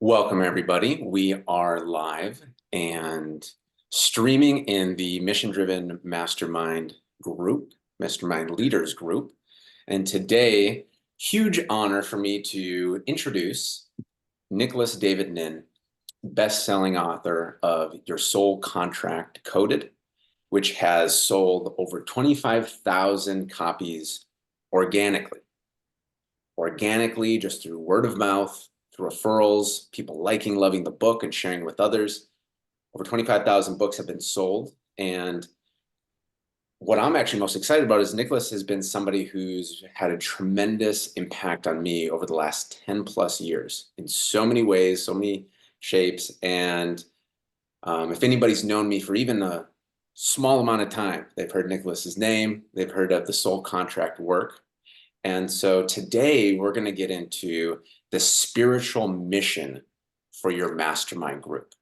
Welcome, everybody. We are live and streaming in the Mission Driven Mastermind group, Mastermind Leaders group. And today, huge honor for me to introduce Nicolas David Ngan, best-selling author of Your Soul Contract Decoded, which has sold over 25,000 copies organically. Organically, just through word of mouth, through referrals, people liking, loving the book and sharing with others. Over 25,000 books have been sold. And what I'm actually most excited about is Nicolas has been somebody who's had a tremendous impact on me over the last 10 plus years in so many ways, so many shapes. And if anybody's known me for even a small amount of time, they've heard Nicolas's name, they've heard of the soul contract work. And so today we're going to get into the spiritual mission for your mastermind group.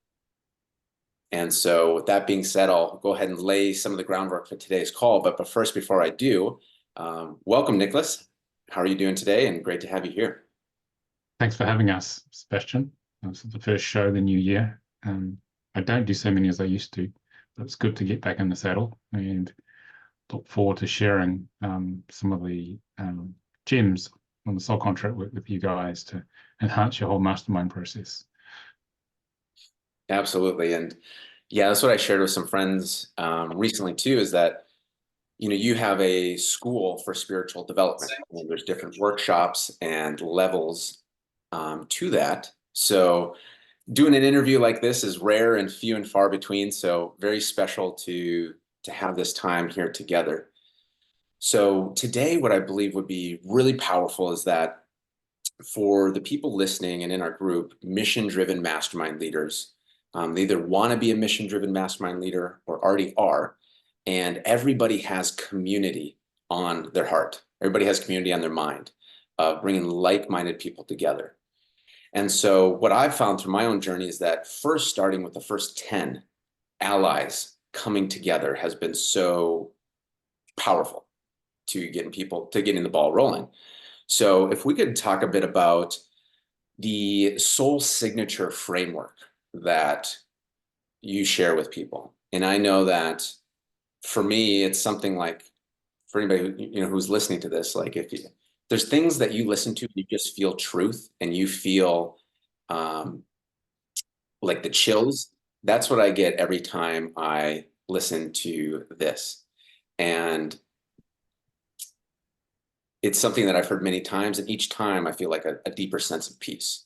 And so with that being said, I'll go ahead and lay some of the groundwork for today's call. But first, before I do, welcome, Nicolas. How are you doing today? And great to have you here. Thanks for having us, Sebastian. This is the first show of the new year. I don't do so many as I used to, but it's good to get back in the saddle and look forward to sharing some of the gems on the soul contract work with you guys to enhance your whole mastermind process. Absolutely. And yeah, that's what I shared with some friends recently too, is that, you know, you have a school for spiritual development. And there's different workshops and levels to that. So doing an interview like this is rare and few and far between. So very special to have this time here together. So today, what I believe would be really powerful is that for the people listening and in our group, mission-driven mastermind leaders, they either want to be a mission-driven mastermind leader or already are, and everybody has community on their heart. Everybody has community on their mind, bringing like-minded people together. And so what I've found through my own journey is that first starting with the first 10 allies coming together has been so powerful to getting the ball rolling. So if we could talk a bit about the soul signature framework that you share with people. And I know that for me, it's something like, for anybody who, who's listening to this, like there's things that you listen to, you just feel truth and you feel like the chills. That's what I get every time I listen to this. And it's something that I've heard many times, and each time I feel like a deeper sense of peace.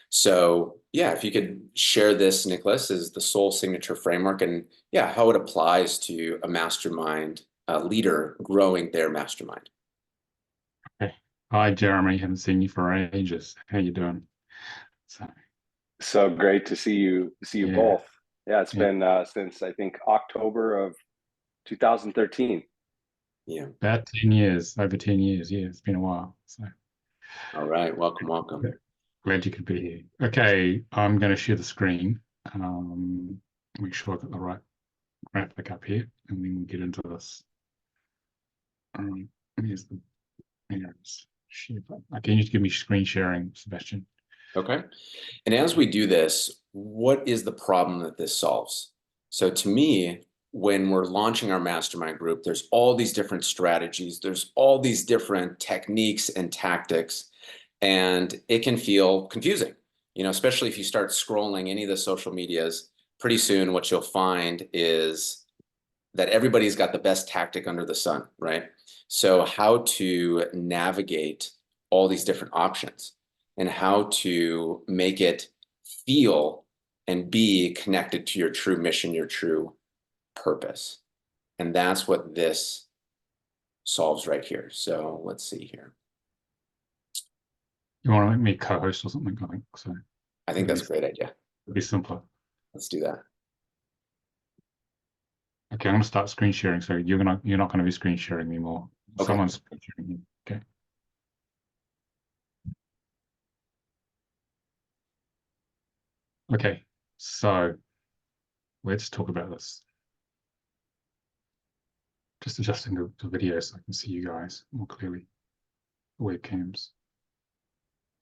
So yeah, if you could share this, Nicolas, is the soul signature framework, and yeah, how it applies to a mastermind leader growing their mastermind. Okay. Hi, Jeremy. Haven't seen you for ages. How you doing? So great to see you Yeah. both. Yeah, it's been since I think October of 2013. Yeah. About 10 years, over 10 years. Yeah, it's been a while. So all right, welcome. Glad you could be here. Okay, I'm going to share the screen. Make sure I've got the right graphic up here, and then we'll get into this. Here's the share button. Okay, you need to give me screen sharing, Sebastian. Okay. And as we do this, what is the problem that this solves? So to me, when we're launching our mastermind group, there's all these different strategies, there's all these different techniques and tactics, and it can feel confusing, especially if you start scrolling any of the social medias. Pretty soon what you'll find is that everybody's got the best tactic under the sun, right? So how to navigate all these different options and how to make it feel and be connected to your true mission, your true purpose. And that's what this solves right here. So let's see here. You want to make me co-host or something? I think that's a great idea. It'd be simpler. Let's do that. Okay, I'm going to start screen sharing. So you're not going to be screen sharing anymore. Okay. Someone's screen sharing you. Okay. Okay, so let's talk about this. Just adjusting the video so I can see you guys more clearly. The webcams.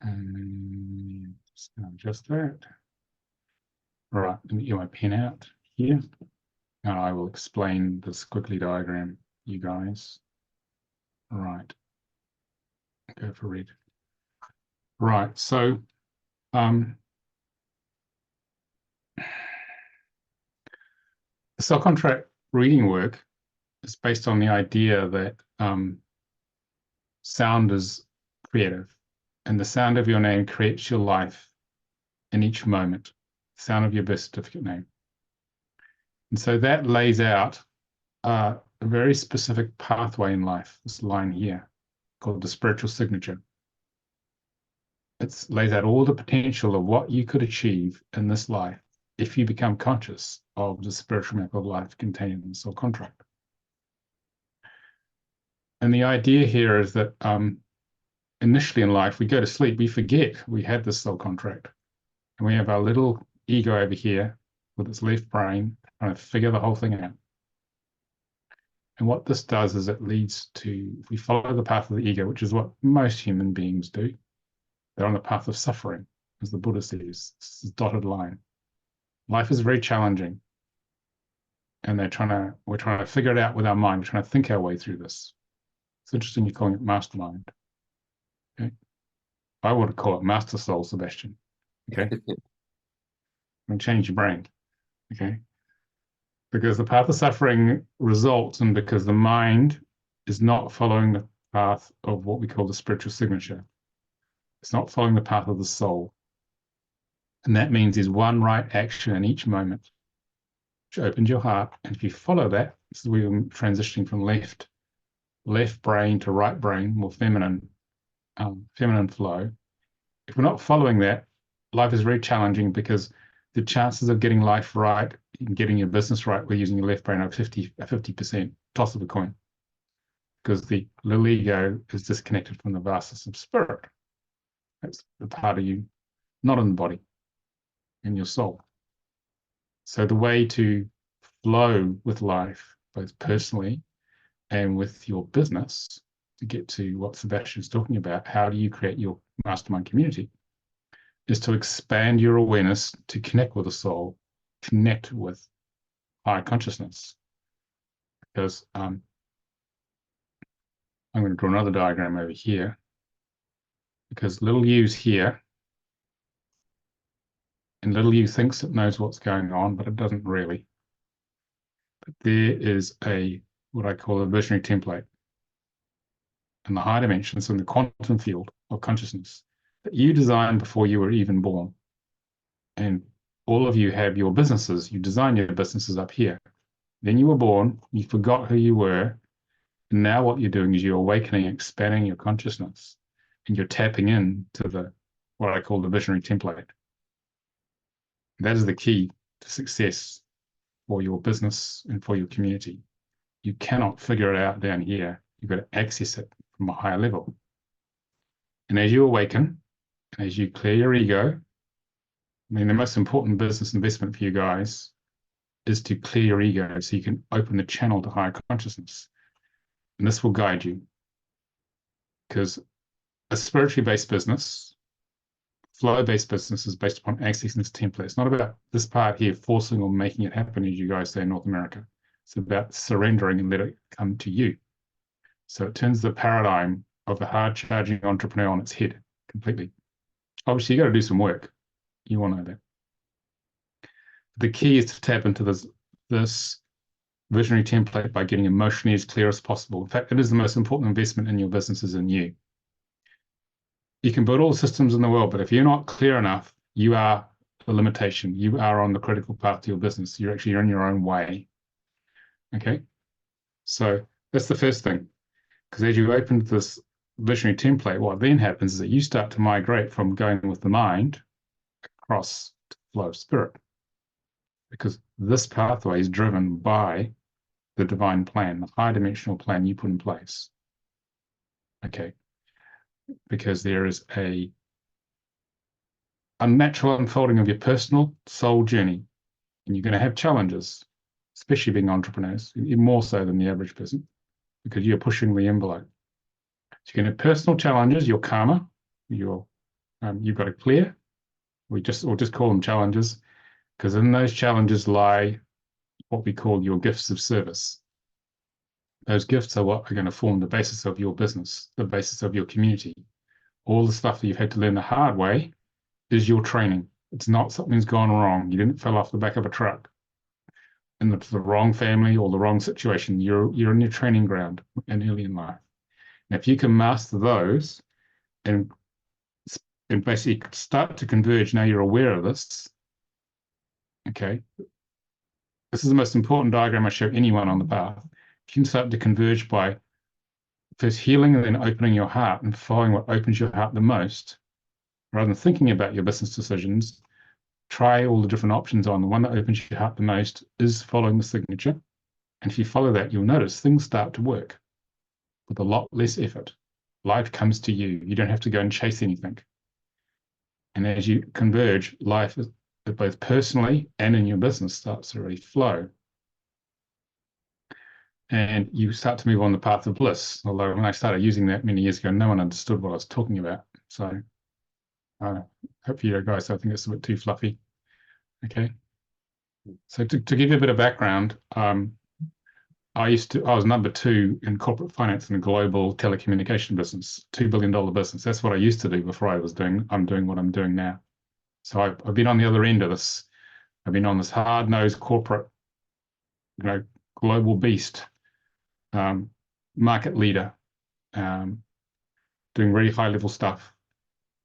And just that. All right, let me get my pen out here. And I will explain this quickly diagram, you guys. All right. Go for red. Right, so the cell contract reading work is based on the idea that sound is creative, and the sound of your name creates your life in each moment. The sound of your birth certificate name. And so that lays out a very specific pathway in life, this line here, called the spiritual signature. It lays out all the potential of what you could achieve in this life if you become conscious of the spiritual map of life contained in the soul contract. And the idea here is that initially in life, we go to sleep, we forget we had this soul contract. And we have our little ego over here with its left brain trying to figure the whole thing out. And what this does is it leads to, if we follow the path of the ego, which is what most human beings do, they're on the path of suffering, as the Buddha says, this is dotted line. Life is very challenging. And we're trying to figure it out with our mind. We're trying to think our way through this. It's interesting you're calling it mastermind. Okay. I want to call it master soul, Sebastian. Okay. And change your brain. Okay. Because the path of suffering results in because the mind is not following the path of what we call the spiritual signature. It's not following the path of the soul. And that means there's one right action in each moment, which opens your heart. And if you follow that, this is where we're transitioning from left brain to right brain, more feminine flow. If we're not following that, life is very challenging because the chances of getting life right and getting your business right with using your left brain are 50%, toss of a coin, because the little ego is disconnected from the vastness of spirit. That's the part of you not in the body, in your soul. So the way to flow with life, both personally and with your business, to get to what Sebastian's talking about, how do you create your mastermind community, is to expand your awareness to connect with the soul, connect with higher consciousness. Because I'm going to draw another diagram over here, because little u's here, and little u thinks it knows what's going on, but it doesn't really. But there is what I call a visionary template in the higher dimensions, in the quantum field of consciousness, that you designed before you were even born. And all of you have your businesses. You design your businesses up here. Then you were born, you forgot who you were, and now what you're doing is you're awakening, expanding your consciousness, and you're tapping into what I call the visionary template. That is the key to success for your business and for your community. You cannot figure it out down here. You've got to access it from a higher level. And as you awaken, and as you clear your ego, I mean, the most important business investment for you guys is to clear your ego so you can open the channel to higher consciousness. And this will guide you. Because a spiritually based business, flow-based business, is based upon accessing this template. It's not about this part here forcing or making it happen, as you guys say in North America. It's about surrendering and let it come to you. So it turns the paradigm of the hard-charging entrepreneur on its head completely. Obviously, you got to do some work. You want to know that. The key is to tap into this visionary template by getting emotionally as clear as possible. In fact, it is the most important investment in your business is in you. You can build all the systems in the world, but if you're not clear enough, you are the limitation. You are on the critical path to your business. You're in your own way. Okay? So that's the first thing. Because as you open this visionary template, what then happens is that you start to migrate from going with the mind across to flow of spirit. Because this pathway is driven by the divine plan, the high dimensional plan you put in place. Okay. Because there is a natural unfolding of your personal soul journey. And you're going to have challenges, especially being entrepreneurs, more so than the average person, because you're pushing the envelope. So you're going to have personal challenges, your karma, your you've got to clear. We'll just call them challenges, because in those challenges lie what we call your gifts of service. Those gifts are what are going to form the basis of your business, the basis of your community. All the stuff that you've had to learn the hard way is your training. It's not something's gone wrong. You didn't fall off the back of a truck in the wrong family or the wrong situation. You're in your training ground and early in life. And if you can master those and basically start to converge, now you're aware of this. Okay. This is the most important diagram I show anyone on the path. If you can start to converge by first healing and then opening your heart and following what opens your heart the most, rather than thinking about your business decisions, try all the different options on. The one that opens your heart the most is following the signature. And if you follow that, you'll notice things start to work with a lot less effort. Life comes to you. You don't have to go and chase anything. And as you converge, life, both personally and in your business, starts to really flow. And you start to move on the path of bliss. Although when I started using that many years ago, no one understood what I was talking about. So hopefully you guys, I think it's a bit too fluffy. Okay. So to give you a bit of background, I was number 2 in corporate finance in a global telecommunication business, $2 billion business. That's what I used to do before I'm doing what I'm doing now. So I've been on the other end of this. I've been on this hard-nosed corporate, global beast, market leader, doing really high-level stuff.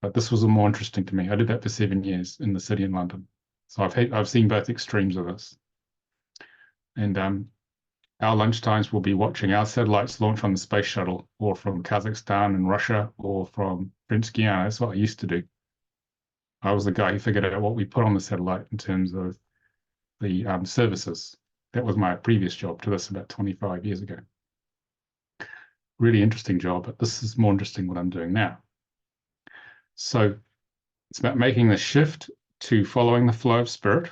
But this was more interesting to me. I did that for 7 years in the city in London. So I've seen both extremes of this. And our lunchtimes will be watching our satellites launch on the space shuttle, or from Kazakhstan and Russia, or from Prince Guyana. That's what I used to do. I was the guy who figured out what we put on the satellite in terms of the services. That was my previous job to this about 25 years ago. Really interesting job, but this is more interesting what I'm doing now. So it's about making the shift to following the flow of spirit.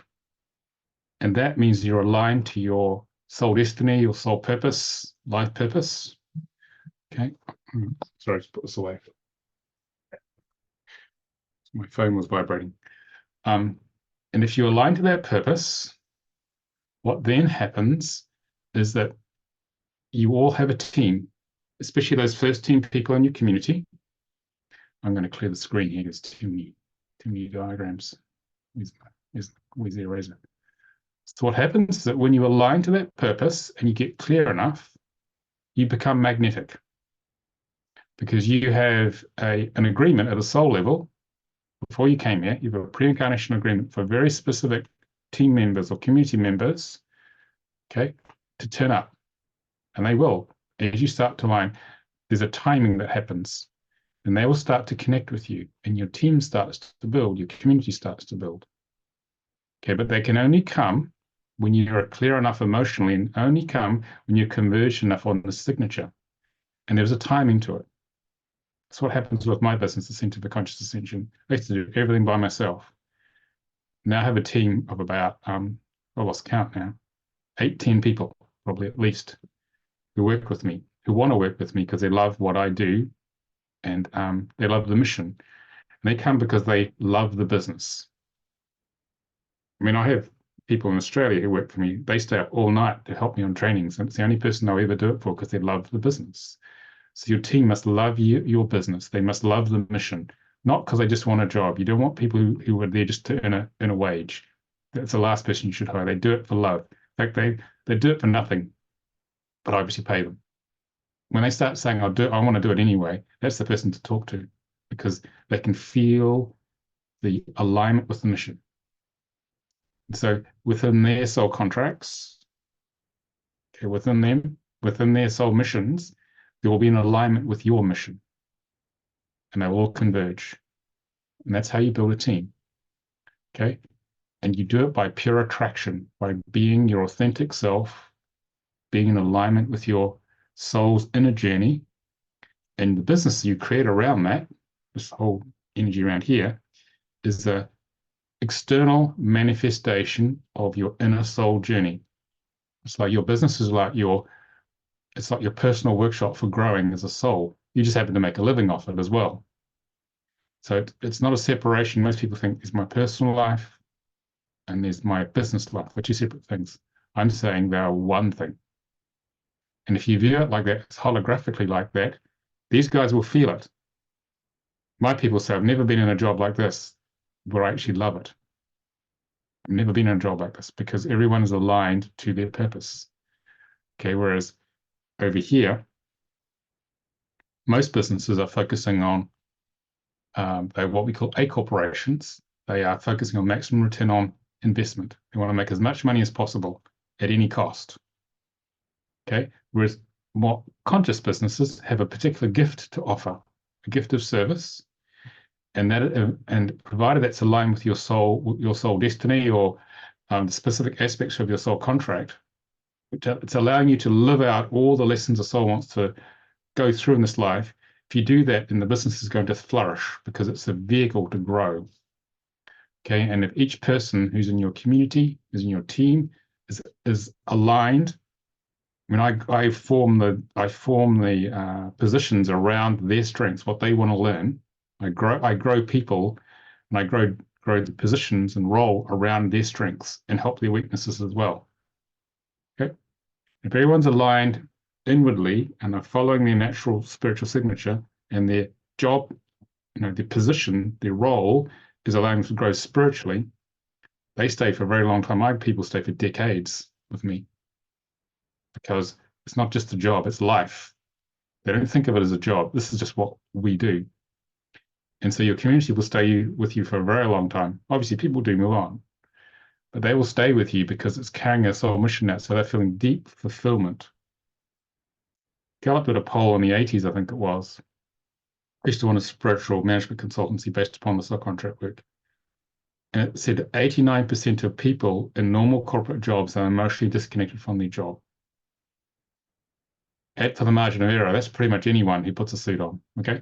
And that means you're aligned to your soul destiny, your soul purpose, life purpose. Okay. Sorry, just put this away. My phone was vibrating. And if you align to that purpose, what then happens is that you all have a team, especially those first 10 people in your community. I'm going to clear the screen here. There's too many diagrams. Where's the eraser? So what happens is that when you align to that purpose and you get clear enough, you become magnetic, because you have an agreement at a soul level. Before you came here, you have a pre-incarnation agreement for very specific team members or community members, okay, to turn up. And they will. As you start to align, there's a timing that happens, and they will start to connect with you, and your team starts to build, your community starts to build. Okay, but they can only come when you're clear enough emotionally, and only come when you're converged enough on the signature. And there's a timing to it. That's what happens with my business, the Center for Conscious Ascension. I used to do everything by myself. Now I have a team of about, I lost count now, 8-10 people, probably at least, who work with me, who want to work with me because they love what I do, and they love the mission. And they come because they love the business. I mean, I have people in Australia who work for me. They stay up all night to help me on trainings, and it's the only person I'll ever do it for because they love the business. So your team must love your business. They must love the mission, not because they just want a job. You don't want people who are there just to earn a wage. That's the last person you should hire. They do it for love. In fact, they do it for nothing, but obviously pay them. When they start saying, I want to do it anyway, that's the person to talk to, because they can feel the alignment with the mission. So within their soul contracts, okay, within their soul missions, there will be an alignment with your mission, and they will all converge. And that's how you build a team. Okay. And you do it by pure attraction, by being your authentic self, being in alignment with your soul's inner journey. And the business you create around that, this whole energy around here, is the external manifestation of your inner soul journey. It's like your business is like it's like your personal workshop for growing as a soul. You just happen to make a living off it as well. So it's not a separation. Most people think there's my personal life and there's my business life, which are separate things. I'm saying they are one thing. And if you view it like that, it's holographically like that, these guys will feel it. My people say, I've never been in a job like this where I actually love it. I've never been in a job like this because everyone is aligned to their purpose. Okay, whereas over here, most businesses are focusing on they're what we call A corporations. They are focusing on maximum return on investment. They want to make as much money as possible at any cost. Okay, whereas more conscious businesses have a particular gift to offer, a gift of service, and provided that's aligned with your soul destiny, or the specific aspects of your soul contract, it's allowing you to live out all the lessons the soul wants to go through in this life. If you do that, then the business is going to flourish because it's a vehicle to grow. Okay, and if each person who's in your community, is in your team, is aligned, I mean, I form the positions around their strengths, what they want to learn. I grow people, and I grow the positions and role around their strengths and help their weaknesses as well. Okay, if everyone's aligned inwardly and are following their natural spiritual signature, and their job, their position, their role is allowing them to grow spiritually, they stay for a very long time. My people stay for decades with me because it's not just a job, it's life. They don't think of it as a job. This is just what we do. And so your community will stay with you for a very long time. Obviously, people do move on, but they will stay with you because it's carrying a soul mission out. So they're feeling deep fulfillment. Gallup did a poll in the 80s, I think it was. I used to run a spiritual management consultancy based upon the subcontract work. And it said 89% of people in normal corporate jobs are emotionally disconnected from their job. Add to the margin of error, that's pretty much anyone who puts a suit on, okay?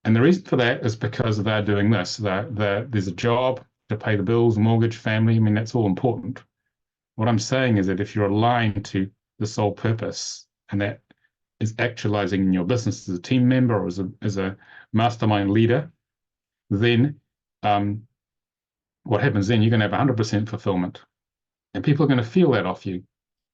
And the reason for that is because they're doing this. There's a job to pay the bills, mortgage, family. I mean, that's all important. What I'm saying is that if you're aligned to the soul purpose, and that is actualizing in your business as a team member or as a mastermind leader, then what happens then, you're going to have 100% fulfillment. And people are going to feel that off you.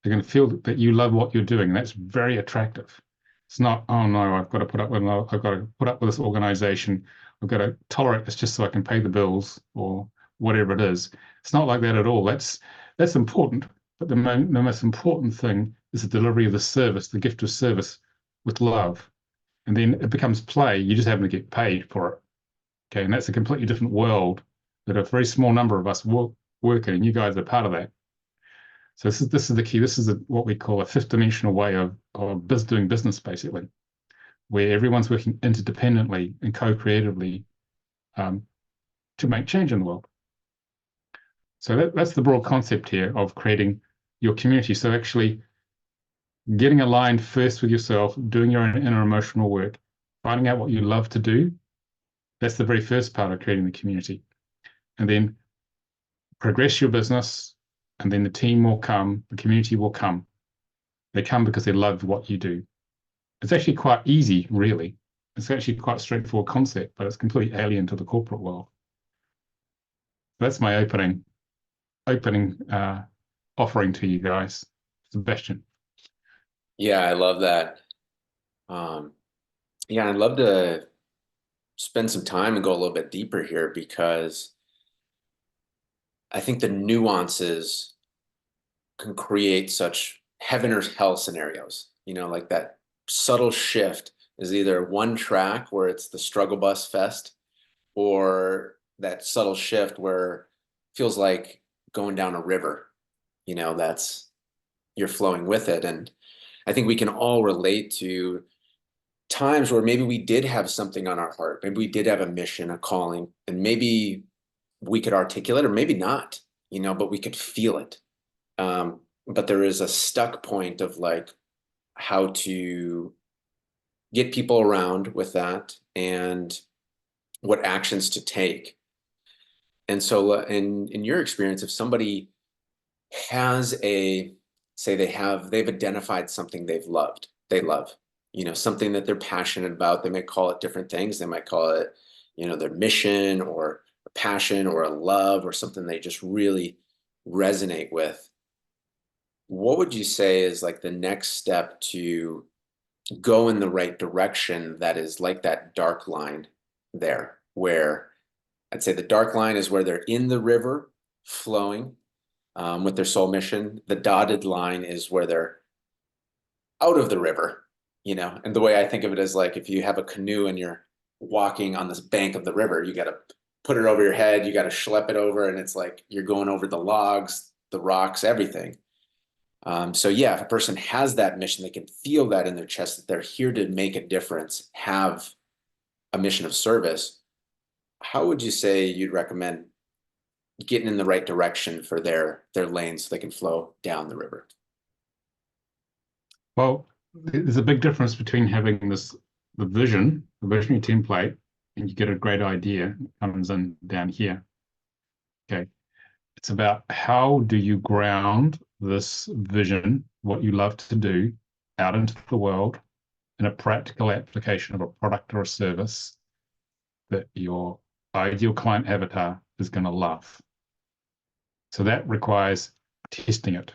They're going to feel that you love what you're doing. And that's very attractive. It's not, oh no, I've got to put up with this organization. I've got to tolerate this just so I can pay the bills or whatever it is. It's not like that at all. That's important. But the most important thing is the delivery of the service, the gift of service with love. And then it becomes play. You just happen to get paid for it. Okay, and that's a completely different world that a very small number of us work in, and you guys are part of that. So this is the key. This is what we call a fifth dimensional way of doing business, basically, where everyone's working interdependently and co-creatively to make change in the world. So that's the broad concept here of creating your community. So actually getting aligned first with yourself, doing your own inner emotional work, finding out what you love to do. That's the very first part of creating the community. And then progress your business, and then the team will come, the community will come. They come because they love what you do. It's actually quite easy, really. It's actually quite a straightforward concept, but it's completely alien to the corporate world. That's my opening offering to you guys. Sebastian. Yeah, I love that. Yeah, I'd love to spend some time and go a little bit deeper here, because I think the nuances can create such heaven or hell scenarios, like that subtle shift is either one track where it's the struggle bus fest, or that subtle shift where it feels like going down a river, that's you're flowing with it. And I think we can all relate to times where maybe we did have something on our heart, maybe we did have a mission, a calling, and maybe we could articulate, or maybe not, but we could feel it. But there is a stuck point of like how to get people around with that and what actions to take. And so in your experience, if somebody has they've identified something they love, something that they're passionate about. They may call it different things. They might call it, their mission or a passion or a love or something they just really resonate with. What would you say is like the next step to go in the right direction that is like that dark line there, where I'd say the dark line is where they're in the river flowing with their soul mission. The dotted line is where they're out of the river, and the way I think of it is like if you have a canoe and you're walking on this bank of the river, you got to put it over your head, you got to schlep it over, and it's like you're going over the logs, the rocks, everything. So yeah, if a person has that mission, they can feel that in their chest that they're here to make a difference, have a mission of service. How would you say you'd recommend getting in the right direction for their lane so they can flow down the river? Well, there's a big difference between having the visionary template, and you get a great idea, it comes in down here. Okay. It's about how do you ground this vision, what you love to do, out into the world in a practical application of a product or a service that your ideal client avatar is going to love. So that requires testing it.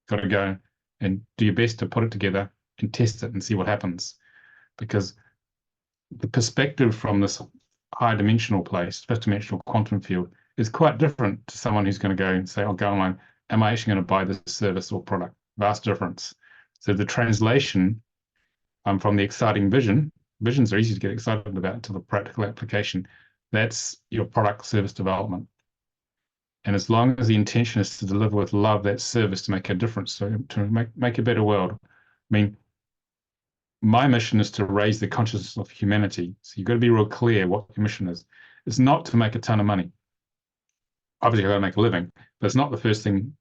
Got to go and do your best to put it together and test it and see what happens. Because the perspective from this high dimensional place, fifth dimensional quantum field, is quite different to someone who's going to go and say, I'll go online, am I actually going to buy this service or product? Vast difference. So the translation from the exciting visions are easy to get excited about, to the practical application. That's your product service development. And as long as the intention is to deliver with love that service to make a difference, to make a better world. I mean, my mission is to raise the consciousness of humanity. So you've got to be real clear what your mission is. It's not to make a ton of money. Obviously, I've got to make a living, but it's not the first thing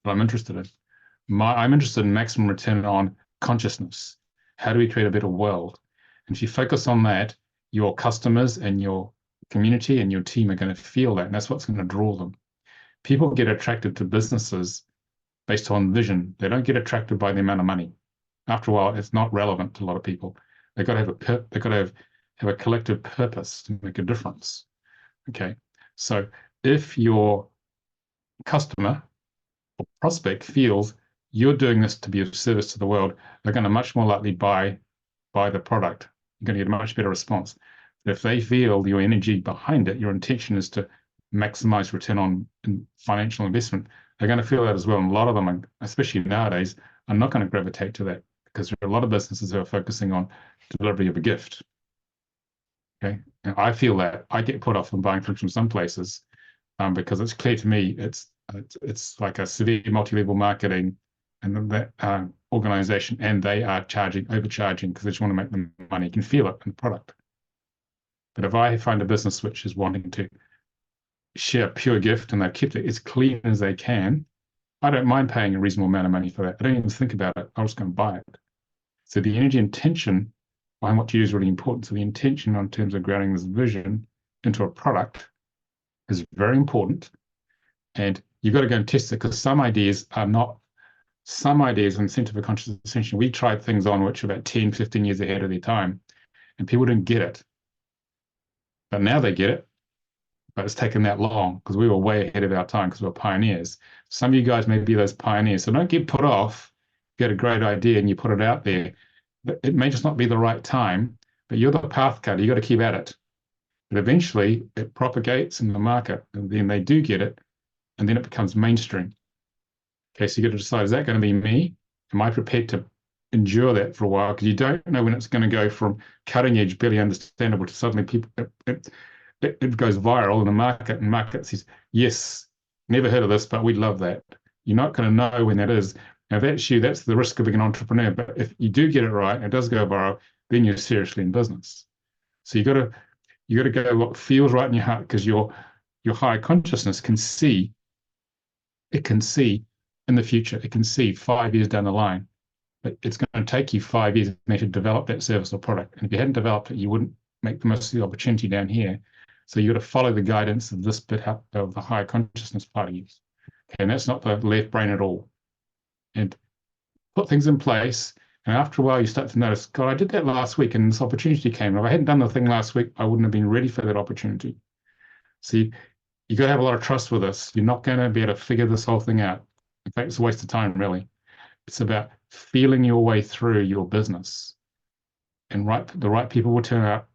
that I'm interested in. I'm interested in maximum return on consciousness. How do we create a better world? And if you focus on that, your customers and your community and your team are going to feel that, and that's what's going to draw them. People get attracted to businesses based on vision. They don't get attracted by the amount of money. After a while, it's not relevant to a lot of people. They've got to have a collective purpose to make a difference. Okay, so if your customer or prospect feels you're doing this to be of service to the world, they're going to much more likely buy the product. You're going to get a much better response. But if they feel your energy behind it, your intention is to maximize return on financial investment, they're going to feel that as well. And a lot of them, especially nowadays, are not going to gravitate to that, because there are a lot of businesses who are focusing on delivery of a gift. Okay, and I feel that I get put off on buying things from some places because it's clear to me it's like a severe multi-level marketing and that organization, and they are overcharging because they just want to make the money. You can feel it in the product. But if I find a business which is wanting to share a pure gift and they've kept it as clean as they can, I don't mind paying a reasonable amount of money for that. I don't even think about it. I'm just going to buy it. So the energy intention behind what you do is really important. So the intention in terms of grounding this vision into a product is very important. And you've got to go and test it, because some ideas in Center for Conscious Ascension, we tried things on which are about 10, 15 years ahead of their time, and people didn't get it. But now they get it. But it's taken that long because we were way ahead of our time, because we were pioneers. Some of you guys may be those pioneers. So don't get put off. You get a great idea and you put it out there. It may just not be the right time, but you're the path cutter. You got to keep at it. But eventually it propagates in the market, and then they do get it, and then it becomes mainstream. Okay, so you got to decide, is that going to be me? Am I prepared to endure that for a while? Because you don't know when it's going to go from cutting edge, barely understandable, to suddenly people it goes viral in the market, and market says, yes, never heard of this, but we love that. You're not going to know when that is. Now that's you, that's the risk of being an entrepreneur. But if you do get it right, and it does go viral, then you're seriously in business. So you got to go what feels right in your heart, because your higher consciousness can see. It can see in the future. It can see 5 years down the line. But it's going to take you 5 years to develop that service or product. And if you hadn't developed it, you wouldn't make the most of the opportunity down here. So you got to follow the guidance of this bit of the higher consciousness part of you. Okay, and that's not the left brain at all. And put things in place, And after a while, you start to notice, God, I did that last week and this opportunity came. If I hadn't done the thing last week, I wouldn't have been ready for that opportunity. See, you got to have a lot of trust with this. You're not going to be able to figure this whole thing out. In fact, it's a waste of time, really. It's about feeling your way through your business. And the right people will turn up.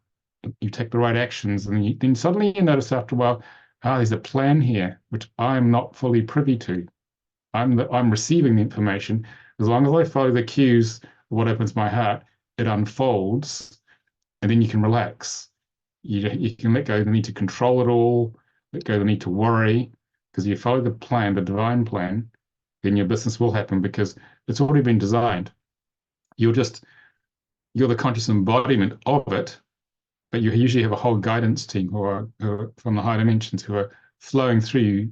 You take the right actions, and then suddenly you notice after a while, there's a plan here, which I'm not fully privy to. I'm receiving the information. As long as I follow the cues of what opens my heart, it unfolds, and then you can relax. You can let go of the need to control it all, let go of the need to worry, because you follow the plan, the divine plan, then your business will happen because it's already been designed. You're the conscious embodiment of it, but you usually have a whole guidance team who are from the higher dimensions who are flowing through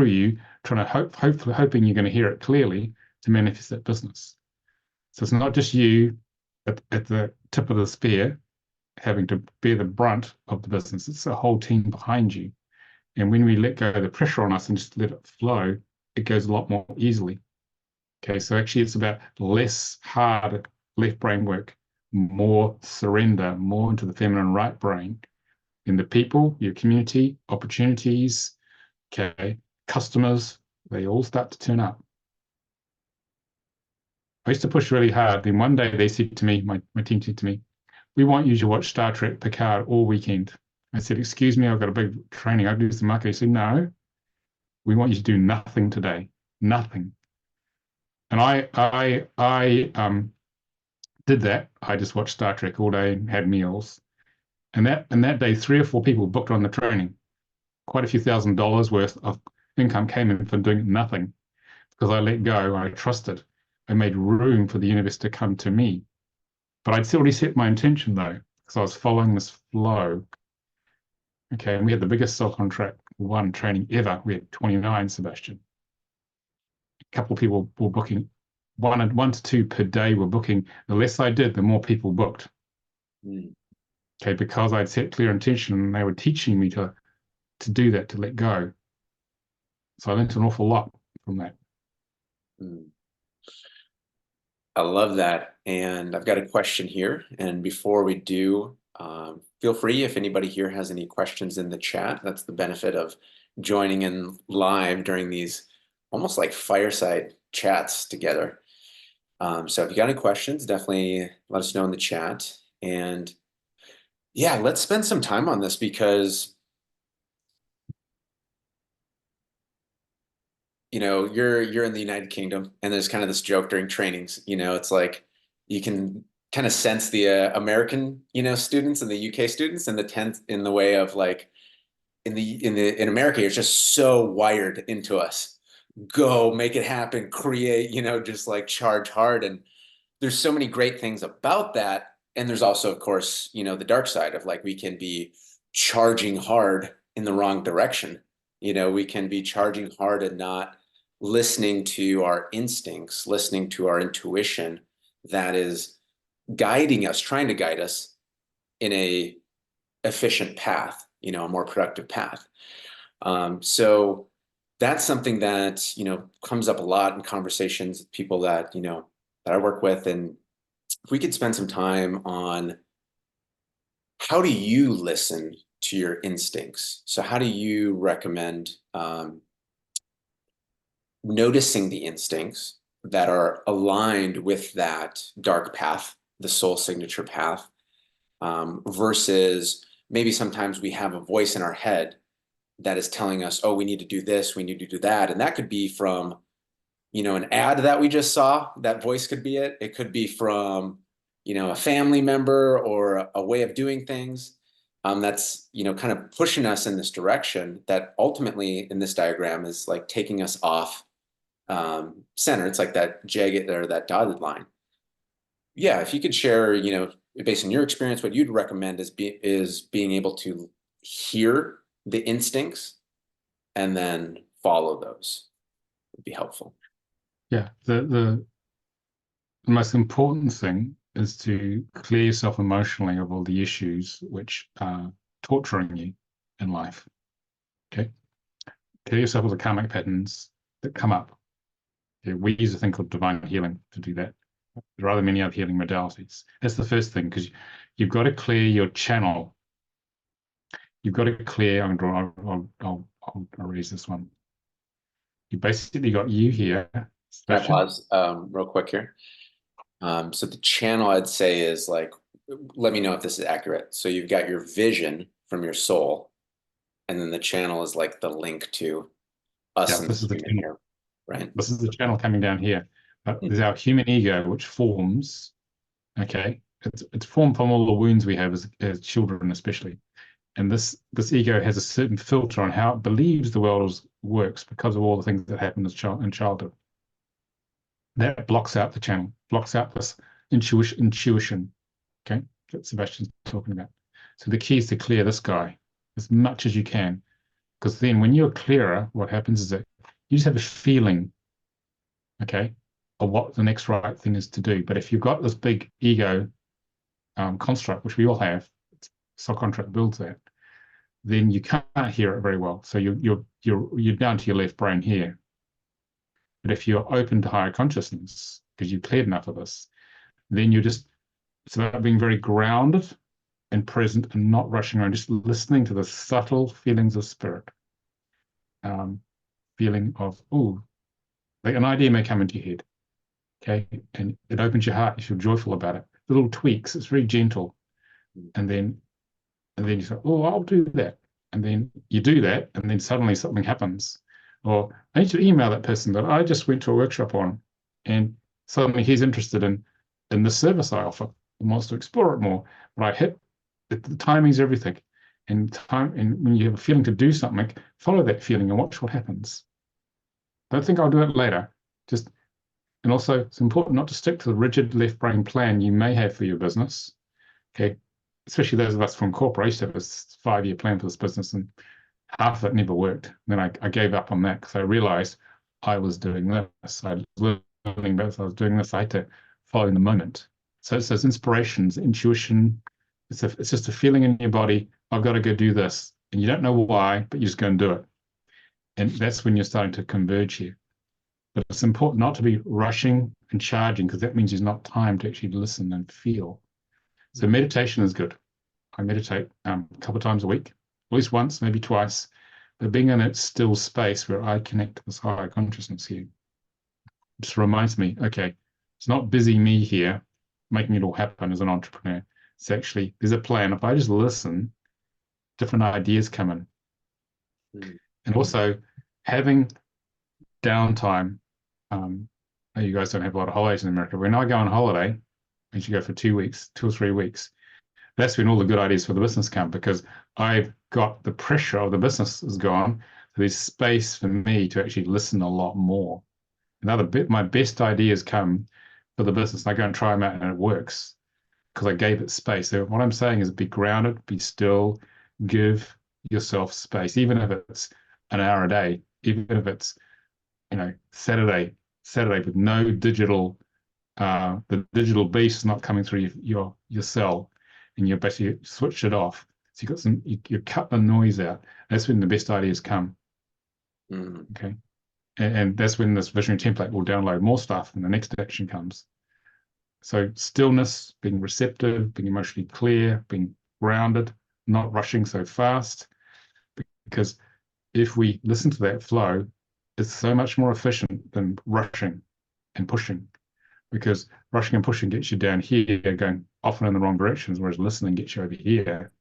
you, trying to hoping you're going to hear it clearly to manifest that business. So it's not just you at the tip of the spear having to bear the brunt of the business. It's a whole team behind you. And when we let go of the pressure on us and just let it flow, it goes a lot more easily. Okay, so actually it's about less hard left brain work, more surrender, more into the feminine right brain. In the people, your community, opportunities, okay, customers, they all start to turn up. I used to push really hard. Then one day they said to me, my team said to me, we want you to watch Star Trek Picard all weekend. I said, excuse me, I've got a big training. I'll do some marketing. He said, no, we want you to do nothing today. Nothing. And I did that. I just watched Star Trek all day and had meals. And that day, 3 or 4 people booked on the training. Quite a few $1,000s worth of income came in for doing nothing because I let go. I trusted. I made room for the universe to come to me. But I'd already set my intention though, because I was following this flow. Okay, and we had the biggest self-contract one training ever. We had 29, Sebastian. A couple of people were booking, one to two per day were booking. The less I did, the more people booked. Okay, because I'd set clear intention and they were teaching me to do that, to let go. So I learned an awful lot from that. I love that. And I've got a question here. And before we do, feel free if anybody here has any questions in the chat. That's the benefit of joining in live during these almost like fireside chats together. So if you got any questions, definitely let us know in the chat. And yeah, let's spend some time on this because you're in the United Kingdom, and there's kind of this joke during trainings. It's like you can kind of sense the American, students and the UK students in the way of like in America, it's just so wired into us. Go make it happen, create, just like charge hard. And there's so many great things about that. And there's also, of course, the dark side of like we can be charging hard in the wrong direction. We can be charging hard and not listening to our instincts, listening to our intuition that is guiding us, trying to guide us in a efficient path, a more productive path. So that's something that, comes up a lot in conversations with people that, that I work with. And if we could spend some time on how do you listen to your instincts? So how do you recommend noticing the instincts that are aligned with that dark path, the soul signature path, versus maybe sometimes we have a voice in our head that is telling us, oh, we need to do this, we need to do that. And that could be from, an ad that we just saw. That voice could be it. It could be from, a family member or a way of doing things. That's, kind of pushing us in this direction that ultimately in this diagram is like taking us off center. It's like that jagged or that dotted line. Yeah, if you could share, based on your experience, what you'd recommend is being able to hear the instincts and then follow those would be helpful. Yeah, the most important thing is to clear yourself emotionally of all the issues which are torturing you in life. Okay, clear yourself of the karmic patterns that come up. Okay? We use a thing called divine healing to do that. There are other many other healing modalities. That's the first thing, because you've got to clear your channel. You've got to clear. I'll erase this one. You basically got you here. Can I Sebastian? pause real quick here? So the channel I'd say is like, let me know if this is accurate. So you've got your vision from your soul, and then the channel is like the link to us Yeah, and this the is the human channel. here, right? This is the channel coming down here. There's our human ego, which forms. Okay, it's formed from all the wounds we have as children, especially. And this ego has a certain filter on how it believes the world works because of all the things that happen in childhood. That blocks out the channel, blocks out this intuition. Okay, that Sebastian's talking about. So the key is to clear this guy as much as you can, because then when you're clearer, what happens is that you just have a feeling, okay, of what the next right thing is to do. But if you've got this big ego construct, which we all have, subcontract builds that, then you can't hear it very well. So you're down to your left brain here. But if you're open to higher consciousness, because you've cleared enough of this, then it's about being very grounded and present and not rushing around, just listening to the subtle feelings of spirit. Feeling of, oh, like an idea may come into your head, okay? And it opens your heart, you feel joyful about it. Little tweaks, it's very gentle. And then you say, oh, I'll do that. And then you do that, and then suddenly something happens. Or I need to email that person that I just went to a workshop on, and suddenly he's interested in the service I offer and wants to explore it more. But I hit the timing's everything. And when you have a feeling to do something, follow that feeling and watch what happens. Don't think I'll do it later. And also it's important not to stick to the rigid left brain plan you may have for your business. Okay. Especially those of us from corporate. I used to have a 5-year plan for this business, and half of it never worked. Then I gave up on that because I realized I was doing this. I was learning this. I was doing this. I had to follow in the moment. So it's those inspirations, intuition. It's just a feeling in your body. I've got to go do this, and you don't know why, but you just go and do it. And that's when you're starting to converge here. But it's important not to be rushing and charging, because that means there's not time to actually listen and feel. So meditation is good. I meditate a couple of times a week, at least once, maybe twice. But being in that still space where I connect to this higher consciousness here just reminds me, okay, it's not busy me here making it all happen as an entrepreneur. It's actually, there's a plan. If I just listen, different ideas come in. And also having downtime. You guys don't have a lot of holidays in America. When I go on holiday, I usually go for 2 weeks, 2 or 3 weeks. That's when all the good ideas for the business come, because I've got the pressure of the business is gone. So there's space for me to actually listen a lot more. Another bit, my best ideas come for the business. I go and try them out and it works because I gave it space. So what I'm saying is be grounded, be still, give yourself space, even if it's an hour a day, even if it's, Saturday with no digital, the digital beast not coming through your cell, and you basically switch it off. So you cut the noise out. That's when the best ideas come. Okay. And that's when this visionary template will download more stuff and the next action comes. So stillness, being receptive, being emotionally clear, being grounded, not rushing so fast. Because if we listen to that flow, it's so much more efficient than rushing and pushing. Because rushing and pushing gets you down here, going often in the wrong directions, whereas listening gets you over here.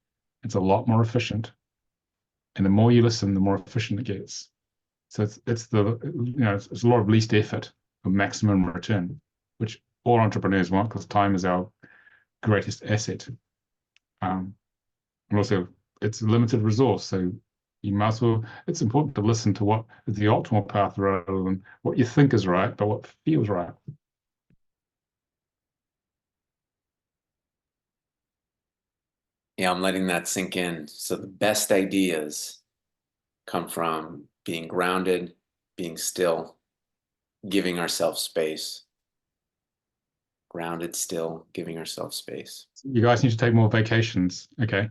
It's a lot more efficient. And the more you listen, the more efficient it gets. So it's a lot of least effort for maximum return, which all entrepreneurs want, because time is our greatest asset. And also it's a limited resource. So you might as well, it's important to listen to what is the optimal path rather than what you think is right, but what feels right. Yeah, I'm letting that sink in. So the best ideas come from being grounded, being still, giving ourselves space. Grounded, still, giving ourselves space. You guys need to take more vacations. Okay.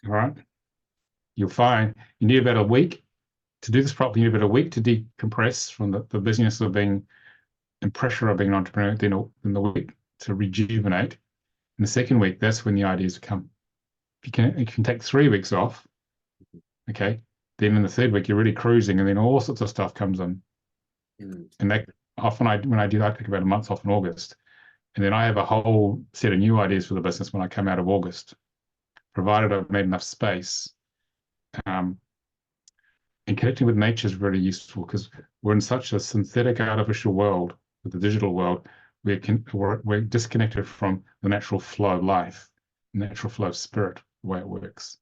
All right. You're fine. You need about a week to do this properly. You need about a week to decompress from the busyness of being and pressure of being an entrepreneur, then in the week to rejuvenate. In the second week, that's when the ideas come. If you can take 3 weeks off, okay, then in the third week you're really cruising, and then all sorts of stuff comes in. And that often when I take about a month off in August, and then I have a whole set of new ideas for the business when I come out of August, provided I've made enough space. And connecting with nature is really useful because we're in such a synthetic, artificial world, with the digital world. We're disconnected from the natural flow of life, the natural flow of spirit, the way it works.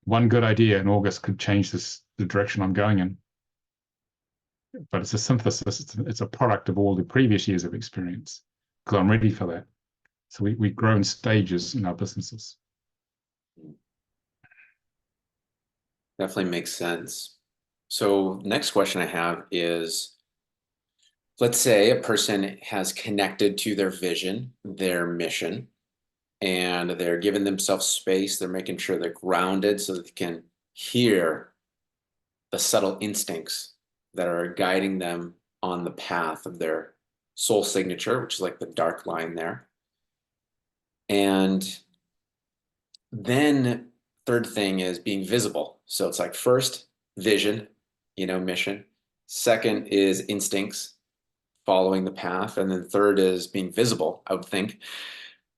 One good idea in August could change the direction I'm going in. But it's a synthesis, it's a product of all the previous years of experience, because I'm ready for that. So we grow in stages in our businesses. Definitely makes sense. So next question I have is, let's say a person has connected to their vision, their mission, and they're giving themselves space. They're making sure they're grounded so that they can hear the subtle instincts that are guiding them on the path of their soul signature, which is like the dark line there. And then third thing is being visible. So it's like first vision, mission. Second is instincts, following the path. And then third is being visible, I would think.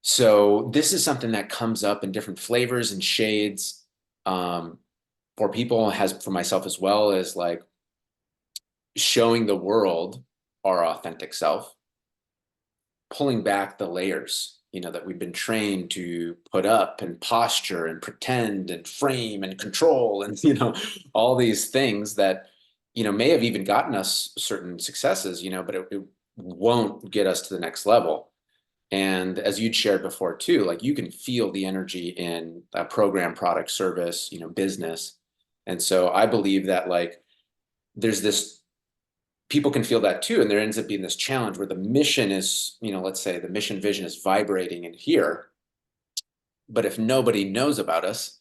So this is something that comes up in different flavors and shades for people, for myself as well, as like showing the world our authentic self, pulling back the layers, that we've been trained to put up and posture and pretend and frame and control and, all these things that, may have even gotten us certain successes, but it won't get us to the next level. And as you'd shared before too, like you can feel the energy in a program, product, service, business. And so I believe that like there's this, people can feel that too. And there ends up being this challenge where the mission is, let's say the mission vision is vibrating in here. But if nobody knows about us,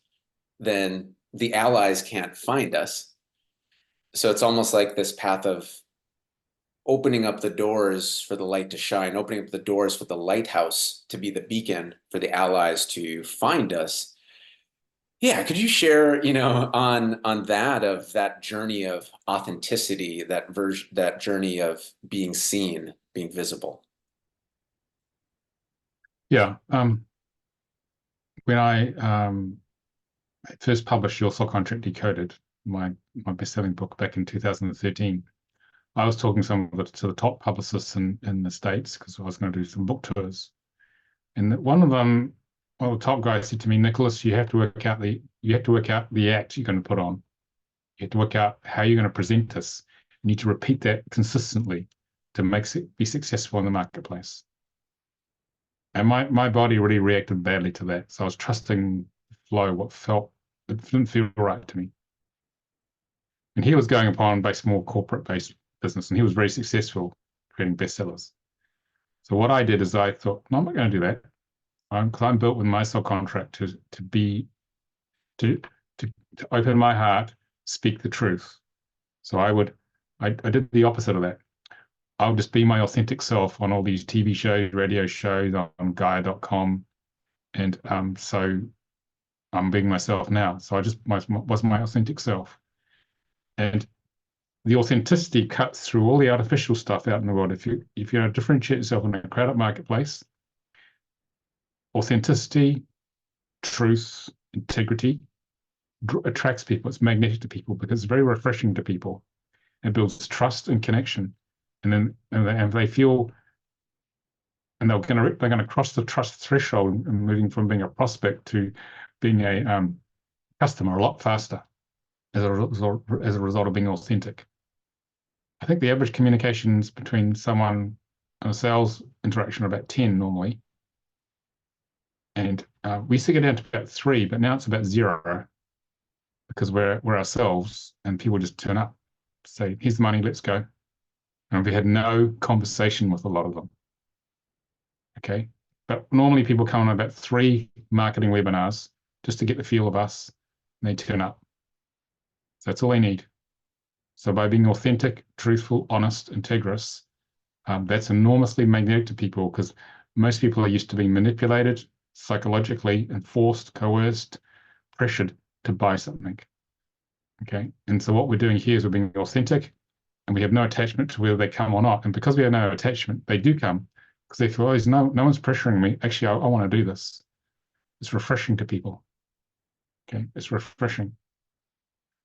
then the allies can't find us. So it's almost like this path of opening up the doors for the light to shine, opening up the doors for the lighthouse to be the beacon for the allies to find us. Yeah, could you share, on that journey of authenticity, that journey of being seen, being visible? Yeah. When I first published Your Soul Contract Decoded, my best-selling book back in 2013, I was talking to the top publicists in the States because I was going to do some book tours. And one of them, one of the top guys said to me, Nicolas, you have to work out the act you're going to put on. You have to work out how you're going to present this. You need to repeat that consistently to be successful in the marketplace. And my body really reacted badly to that. So I was trusting the flow, it didn't feel right to me. And he was going upon more corporate-based business, and he was very successful creating bestsellers. So what I did is I thought, no, I'm not going to do that. Because I'm built with my soul contract to open my heart, speak the truth. So I did the opposite of that. I would just be my authentic self on all these TV shows, radio shows, on Gaia.com. And so I'm being myself now. So I just was my authentic self. And the authenticity cuts through all the artificial stuff out in the world. If you want to differentiate yourself in a crowded marketplace, authenticity, truth, integrity attracts people. It's magnetic to people because it's very refreshing to people. It builds trust and connection, and they feel, and they're going to cross the trust threshold and moving from being a prospect to being a customer a lot faster as a result of being authentic. I think the average communications between someone and a sales interaction are about 10 normally. And we used to get down to about 3, but now it's about 0 because we're ourselves and people just turn up, say, here's the money, let's go. And we had no conversation with a lot of them. Okay. But normally people come on about 3 marketing webinars just to get the feel of us, and they turn up. So that's all they need. So by being authentic, truthful, honest, integrous, that's enormously magnetic to people, because most people are used to being manipulated psychologically and forced, coerced, pressured to buy something. Okay. And so what we're doing here is we're being authentic, and we have no attachment to whether they come or not. And because we have no attachment, they do come, because they feel, oh, no one's pressuring me. Actually, I want to do this. It's refreshing to people. Okay. It's refreshing.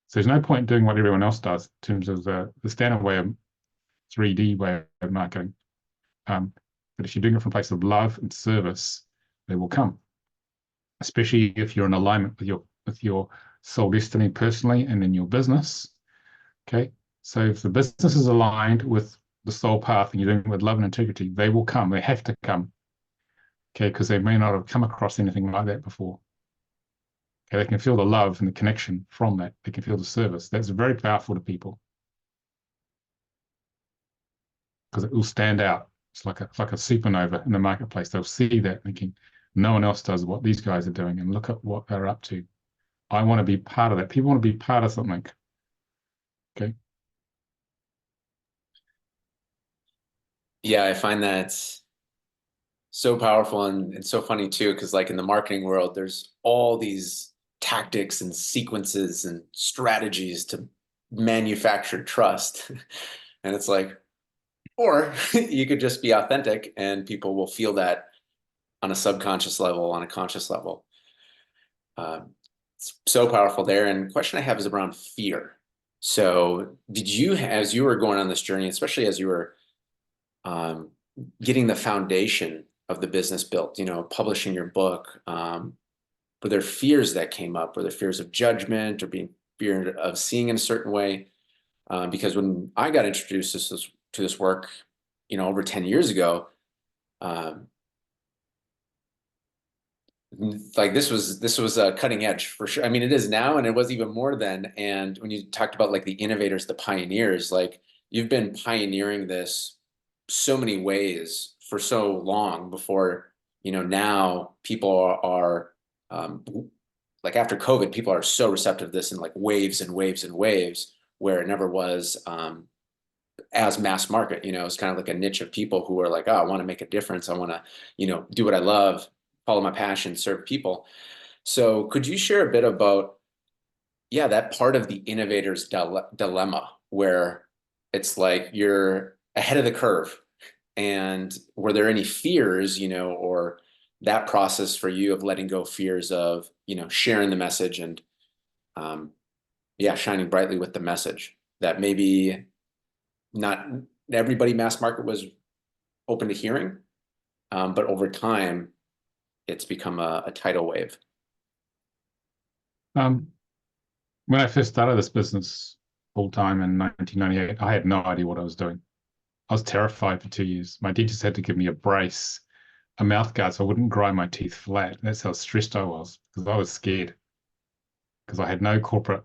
So there's no point doing what everyone else does in terms of the standard way of 3D way of marketing. But if you're doing it from a place of love and service, they will come. Especially if you're in alignment with your soul destiny personally and in your business. Okay. So if the business is aligned with the soul path and you're doing it with love and integrity, they will come. They have to come. Okay, because they may not have come across anything like that before. Okay, they can feel the love and the connection from that. They can feel the service. That's very powerful to people, because it will stand out. It's like a supernova in the marketplace. They'll see that thinking, no one else does what these guys are doing, and look at what they're up to. I want to be part of that. People want to be part of something. Okay. Yeah, I find that so powerful and so funny too, because like in the marketing world, there's all these tactics and sequences and strategies to manufacture trust. And it's like, or you could just be authentic and people will feel that on a subconscious level, on a conscious level. It's so powerful there. And the question I have is around fear. So did you, as you were going on this journey, especially as you were getting the foundation of the business built, publishing your book, were there fears that came up? Were there fears of judgment or being feared of seeing in a certain way? Because when I got introduced to this work, over 10 years ago, like this was a cutting edge for sure. I mean, it is now, and it was even more then. And when you talked about like the innovators, the pioneers, like you've been pioneering this so many ways for so long before, now people are like after COVID, people are so receptive to this in like waves and waves and waves, where it never was as mass market. It's kind of like a niche of people who are like, oh, I want to make a difference. I want to, do what I love, follow my passion, serve people. So could you share a bit about, that part of the innovator's dilemma, where it's like you're ahead of the curve, and were there any fears, or that process for you of letting go fears of, sharing the message and, shining brightly with the message that maybe not everybody mass market was open to hearing, but over time it's become a tidal wave. When I first started this business full time in 1998, I had no idea what I was doing. I was terrified for 2 years. My dentist had to give me a brace, a mouth guard, so I wouldn't grind my teeth flat. That's how stressed I was, because I was scared, because I had no corporate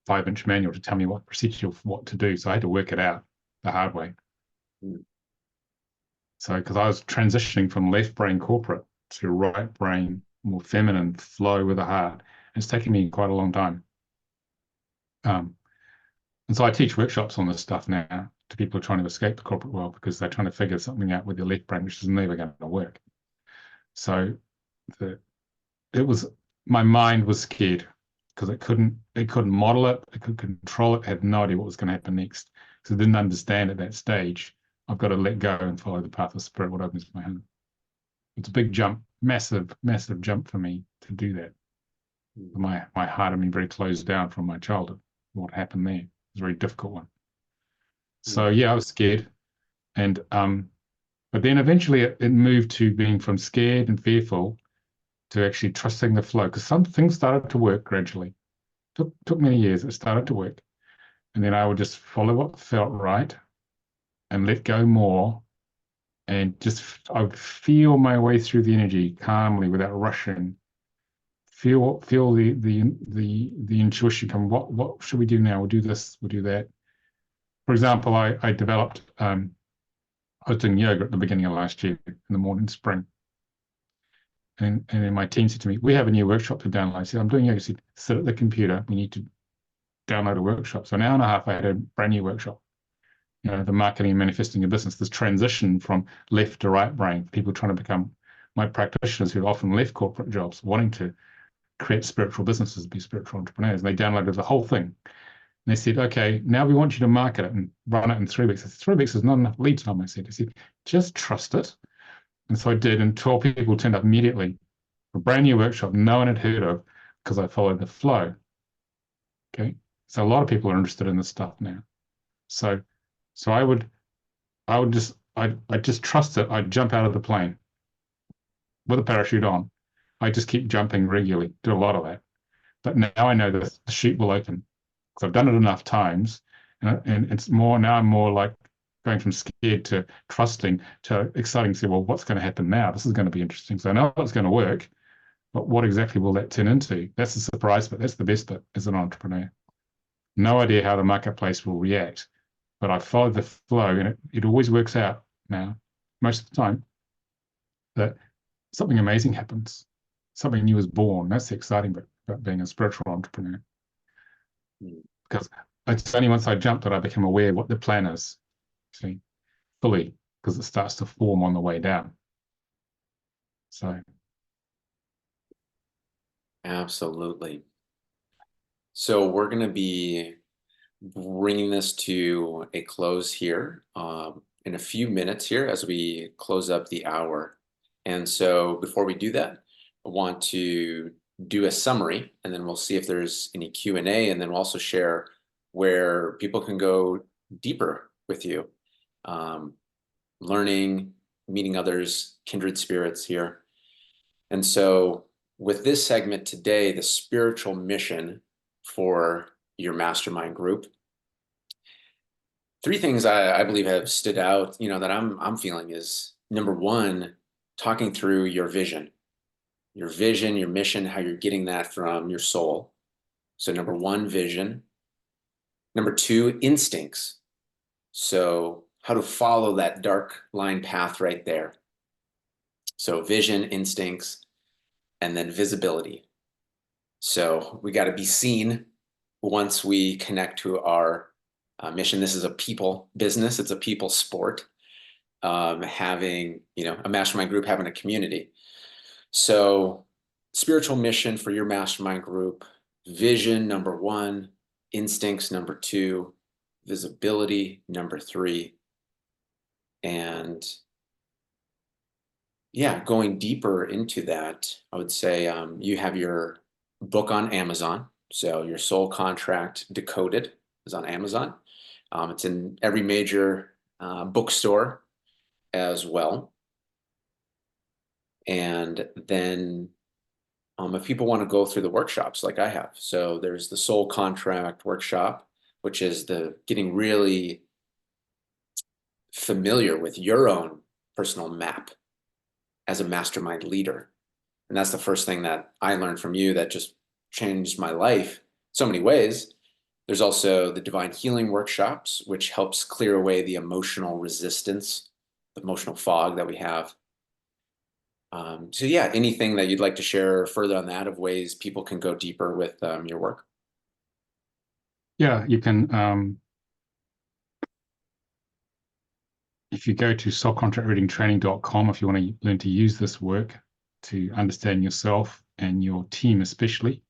5-inch manual to tell me what procedure, what to do. So I had to work it out the hard way. So because I was transitioning from left brain corporate to right brain, more feminine flow with the heart, it's taken me quite a long time. And so I teach workshops on this stuff now to people who are trying to escape the corporate world, because they're trying to figure something out with their left brain, which is never going to work. So my mind was scared, because it couldn't model it, it couldn't control it, had no idea what was going to happen next. So it didn't understand at that stage, I've got to let go and follow the path of spirit, what opens my hand. It's a big jump, massive, massive jump for me to do that. My heart had been very closed down from my childhood. What happened there? It's a very difficult one. So I was scared. And but then eventually it moved to being from scared and fearful to actually trusting the flow, because some things started to work gradually. Took many years, it started to work. And then I would just follow what felt right and let go more, and just I would feel my way through the energy calmly without rushing. Feel the intuition come. What should we do now? We'll do this, we'll do that. For example, I developed I was doing yoga at the beginning of last year in the morning, spring. And then my team said to me, we have a new workshop to download. I said, I'm doing yoga. I said, sit at the computer. We need to download a workshop. So an hour and a half, I had a brand new workshop. You know, the marketing and manifesting a business, this transition from left to right brain, people trying to become my practitioners who often left corporate jobs, wanting to create spiritual businesses, be spiritual entrepreneurs. And they downloaded the whole thing. And they said, okay, now we want you to market it and run it in 3 weeks. I said, 3 weeks is not enough lead time, I said. I said, just trust it. And so I did, and 12 people turned up immediately. A brand new workshop no one had heard of because I followed the flow. Okay. So a lot of people are interested in this stuff now. So I just trust it. I'd jump out of the plane with a parachute on. I just keep jumping regularly, do a lot of that. But now I know that the chute will open because I've done it enough times. And it's more, now I'm more like going from scared to trusting to exciting to say, well, what's going to happen now? This is going to be interesting. So I know it's going to work, but what exactly will that turn into? That's the surprise bit. That's the best bit as an entrepreneur. No idea how the marketplace will react, but I follow the flow, and it always works out now, most of the time, that something amazing happens. Something new is born. That's the exciting bit about being a spiritual entrepreneur. Because it's only once I jumped that I became aware of what the plan is, see, fully, because it starts to form on the way down. So. Absolutely. So we're going to be bringing this to a close here in a few minutes here as we close up the hour. And so before we do that, I want to do a summary, and then we'll see if there's any Q&A, and then we'll also share where people can go deeper with you, learning, meeting others, kindred spirits here. And so with this segment today, the spiritual mission for your mastermind group, 3 things I believe have stood out, you know, that I'm feeling is, number 1, talking through your vision, your mission, how you're getting that from your soul. So number 1, vision. Number 2, instincts. So how to follow that dark line path right there. So vision, instincts, and then visibility. So we got to be seen once we connect to our mission. This is a people business. It's a people sport. Having, you know, a mastermind group, having a community. So spiritual mission for your mastermind group, vision, number 1, instincts, number 2, visibility, number 3. And yeah, going deeper into that, I would say you have your book on Amazon. So your soul contract decoded is on Amazon. It's in every major bookstore as well. And then if people want to go through the workshops like I have, so there's the soul contract workshop, which is the getting really familiar with your own personal map as a mastermind leader. And that's the first thing that I learned from you that just changed my life so many ways. There's also the divine healing workshops, which helps clear away the emotional resistance, the emotional fog that we have. So yeah, anything that you'd like to share further on that, of ways people can go deeper with your work? Yeah, you can, if you go to soulcontractreadingtraining.com, if you want to learn to use this work to understand yourself and your team especially,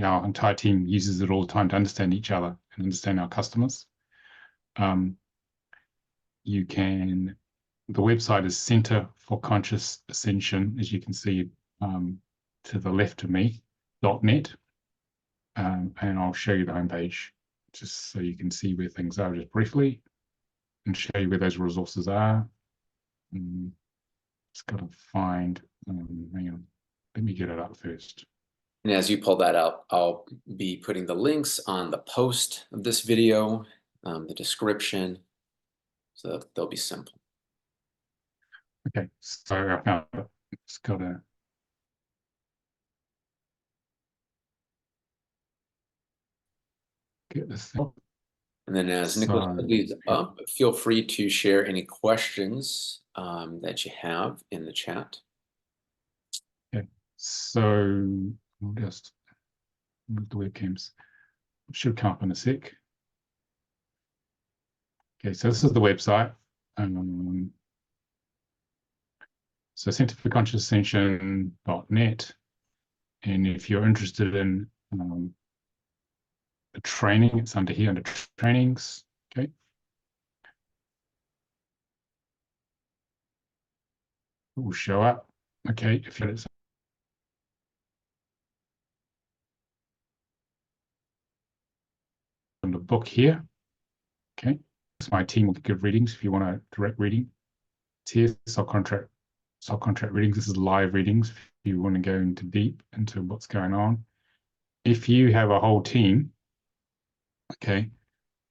our entire team uses it all the time to understand each other and understand our customers. You can, the website is Center for Conscious Ascension, as you can see to the left of me, .net. And I'll show you the homepage just so you can see where things are just briefly and show you where those resources are. Just got to find, hang on, let me get it up first. And as you pull that up, I'll be putting the links on the post of this video, the description, so they'll be simple. Okay, so I found it. Just got to get this thing. And then as Nicolas leads up, feel free to share any questions that you have in the chat. Okay, so I'll just move the webcams. Should come up in a sec. Okay, so this is the website. So Center for Conscious Ascension.net. And if you're interested in the training, it's under here under trainings. Okay. It will show up. Okay, if it's on the book here. Okay. So my team will give readings if you want a direct reading. It's here, subcontract readings. This is live readings if you want to go into deep into what's going on. If you have a whole team, okay,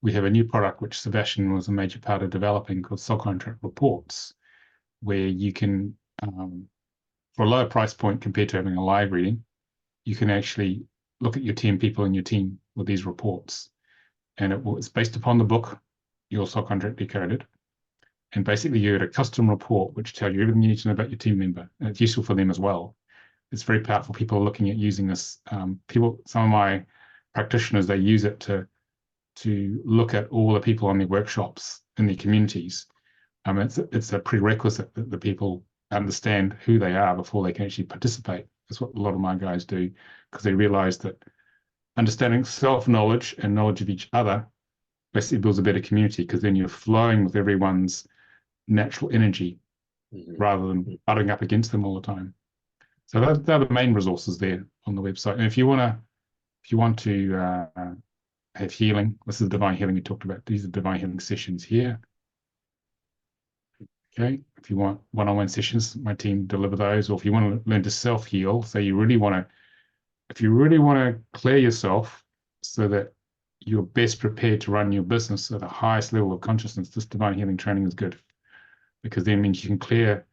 we have a new product which Sebastian was a major part of developing called subcontract reports, where you can, for a lower price point compared to having a live reading, you can actually look at your 10 people in your team with these reports. And it's based upon the book, Your Subcontract Decoded. And basically you get a custom report which tells you everything you need to know about your team member. And it's useful for them as well. It's very powerful. People are looking at using this. Some of my practitioners, they use it to look at all the people on their workshops in their communities. It's a prerequisite that the people understand who they are before they can actually participate. That's what a lot of my guys do, because they realize that understanding self-knowledge and knowledge of each other basically builds a better community, because then you're flowing with everyone's natural energy rather than butting up against them all the time. So they're the main resources there on the website. And if you want to have healing, this is divine healing we talked about. These are divine healing sessions here. Okay, if you want one-on-one sessions, my team deliver those. Or if you want to learn to self-heal, so if you really want to clear yourself so that you're best prepared to run your business at the highest level of consciousness, this divine healing training is good, because then means you can clear.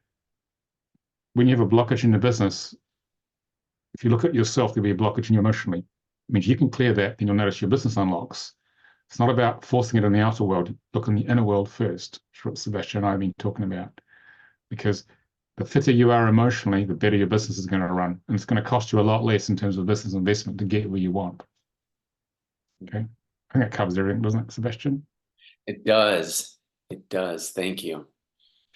When you have a blockage in the business, if you look at yourself, there'll be a blockage in you emotionally. It means you can clear that, then you'll notice your business unlocks. It's not about forcing it in the outer world. Look in the inner world first. That's what Sebastian and I have been talking about. Because the fitter you are emotionally, the better your business is going to run. And it's going to cost you a lot less in terms of business investment to get where you want. Okay. I think that covers everything, doesn't it, Sebastian? It does. It does. Thank you.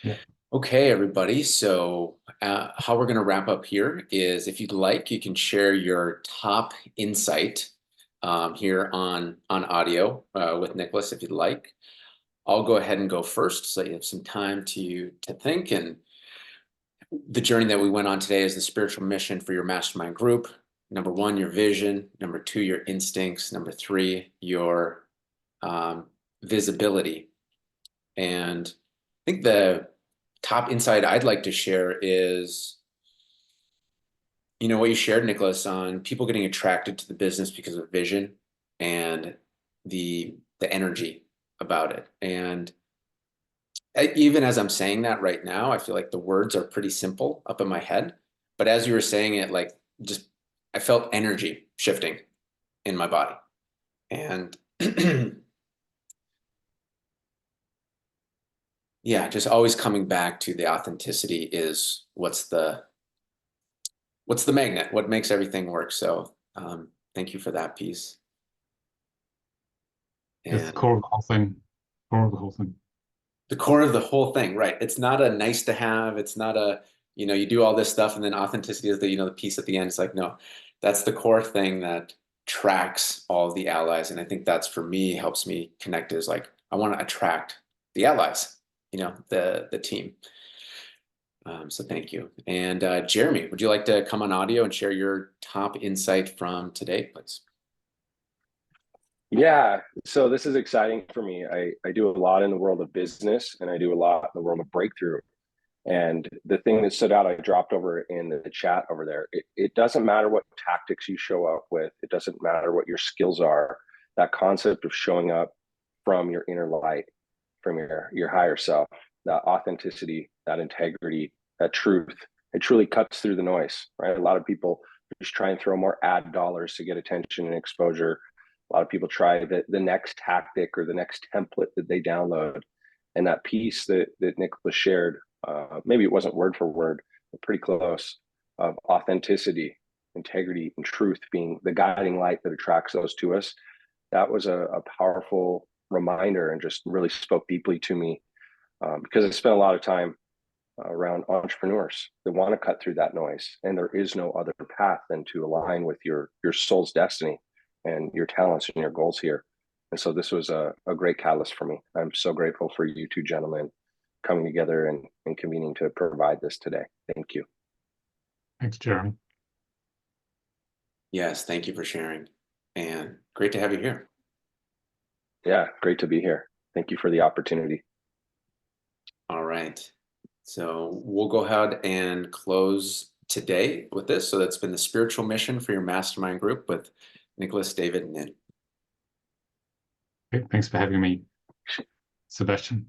Yeah. Okay, everybody. So how we're going to wrap up here is, if you'd like, you can share your top insight here on audio with Nicolas, if you'd like. I'll go ahead and go first, so you have some time to think. And the journey that we went on today is the spiritual mission for your mastermind group. Number 1, your vision. Number 2, your instincts. Number 3, your visibility. And I think the top insight I'd like to share is, what you shared, Nicolas, on people getting attracted to the business because of vision and the energy about it. And even as I'm saying that right now, I feel like the words are pretty simple up in my head. But as you were saying it, I felt energy shifting in my body. And yeah, just always coming back to the authenticity is what's the magnet, what makes everything work. So thank you for that piece. It's the core of the whole thing. Core of the whole thing. The core of the whole thing, right? It's not a nice to have. It's not a, you do all this stuff and then authenticity is the, the piece at the end. It's like, no, that's the core thing that tracks all of the allies. And I think that's, for me, helps me connect, is like, I want to attract the allies, the team. So thank you. And Jeremy, would you like to come on audio and share your top insight from today, please? Yeah, so this is exciting for me. I do a lot in the world of business, and I do a lot in the world of breakthrough. And the thing that stood out, I dropped over in the chat over there. It doesn't matter what tactics you show up with. It doesn't matter what your skills are. That concept of showing up from your inner light, from your higher self, that authenticity, that integrity, that truth, it truly cuts through the noise, right? A lot of people just try and throw more ad dollars to get attention and exposure. A lot of people try the next tactic or the next template that they download. And that piece that Nicolas shared, maybe it wasn't word for word, but pretty close, of authenticity, integrity, and truth being the guiding light that attracts those to us. that was a powerful reminder and just really spoke deeply to me, because I spent a lot of time around entrepreneurs that want to cut through that noise, and there is no other path than to align with your soul's destiny and your talents and your goals here. And so this was a great catalyst for me. I'm so grateful for you two gentlemen coming together and convening to provide this today. Thank you. Thanks, Jeremy. Yes, thank you for sharing, and great to have you here. Yeah, great to be here. Thank you for the opportunity. All right. So we'll go ahead and close today with this. So that's been the spiritual mission for your mastermind group with Nicolas, David, and Ngan. Okay, thanks for having me, Sebastian.